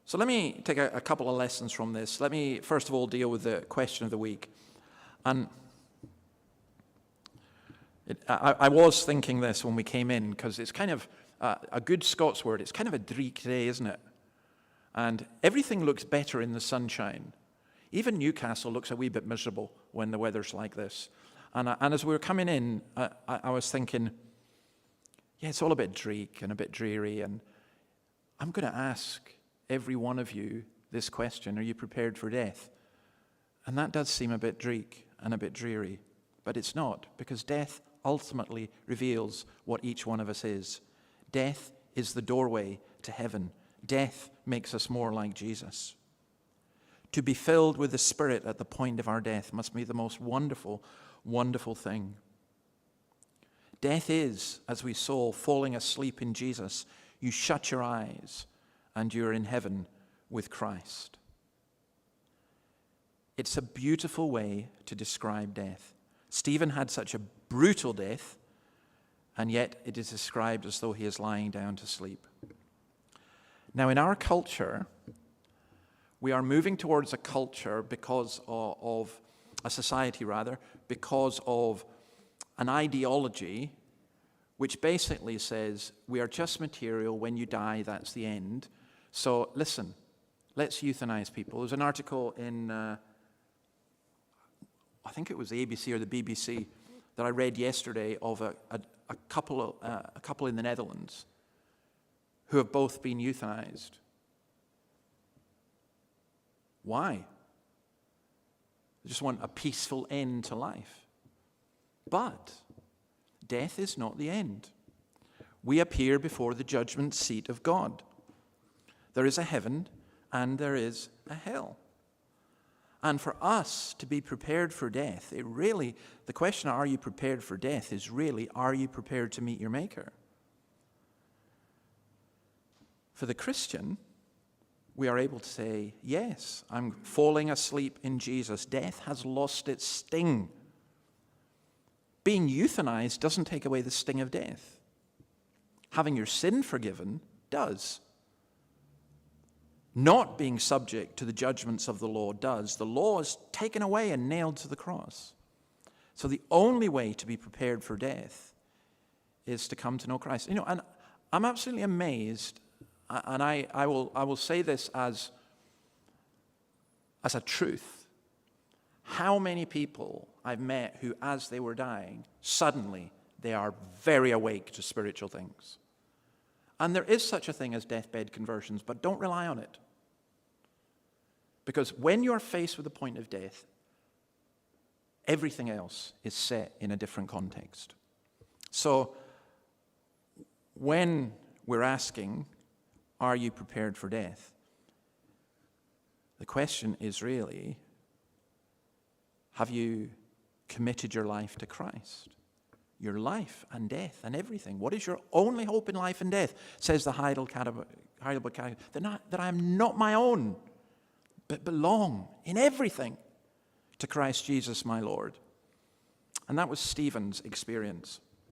So let me take a couple of lessons from this. Let me, first of all, deal with the question of the week. And I was thinking this when we came in, because it's kind of a good Scots word. It's kind of a dreich day, isn't it? And everything looks better in the sunshine. Even Newcastle looks a wee bit miserable when the weather's like this. And as we were coming in, I was thinking, yeah, it's all a bit dreich and a bit dreary. And I'm going to ask every one of you this question: are you prepared for death? And that does seem a bit dreich and a bit dreary. But it's not, because death ultimately reveals what each one of us is. Death is the doorway to heaven. Death makes us more like Jesus. To be filled with the Spirit at the point of our death must be the most wonderful, wonderful thing. Death is, as we saw, falling asleep in Jesus. You shut your eyes and you're in heaven with Christ. It's a beautiful way to describe death. Stephen had such a brutal death, and yet it is described as though he is lying down to sleep. Now, in our culture, we are moving towards a culture because of a society, because of an ideology which basically says we are just material. When you die, that's the end. So listen, let's euthanize people. There's an article in, I think it was the ABC or the BBC, that I read yesterday of a couple in the Netherlands who have both been euthanized. Why? They just want a peaceful end to life. But death is not the end. We appear before the judgment seat of God. There is a heaven and there is a hell. And for us to be prepared for death, the question, are you prepared for death, is really, are you prepared to meet your Maker? For the Christian, we are able to say, yes, I'm falling asleep in Jesus. Death has lost its sting. Being euthanized doesn't take away the sting of death. Having your sin forgiven does. Not being subject to the judgments of the law does. The law is taken away and nailed to the cross. So the only way to be prepared for death is to come to know Christ. And I'm absolutely amazed, and I will say this as a truth. How many people I've met who, as they were dying, suddenly they are very awake to spiritual things. And there is such a thing as deathbed conversions, but don't rely on it. Because when you're faced with the point of death, everything else is set in a different context. So when we're asking, are you prepared for death? The question is really, have you committed your life to Christ? Your life and death and everything. What is your only hope in life and death? Says the Heidelberg Catechism, that I am not my own, but belong in everything to Christ Jesus my Lord. And that was Stephen's experience.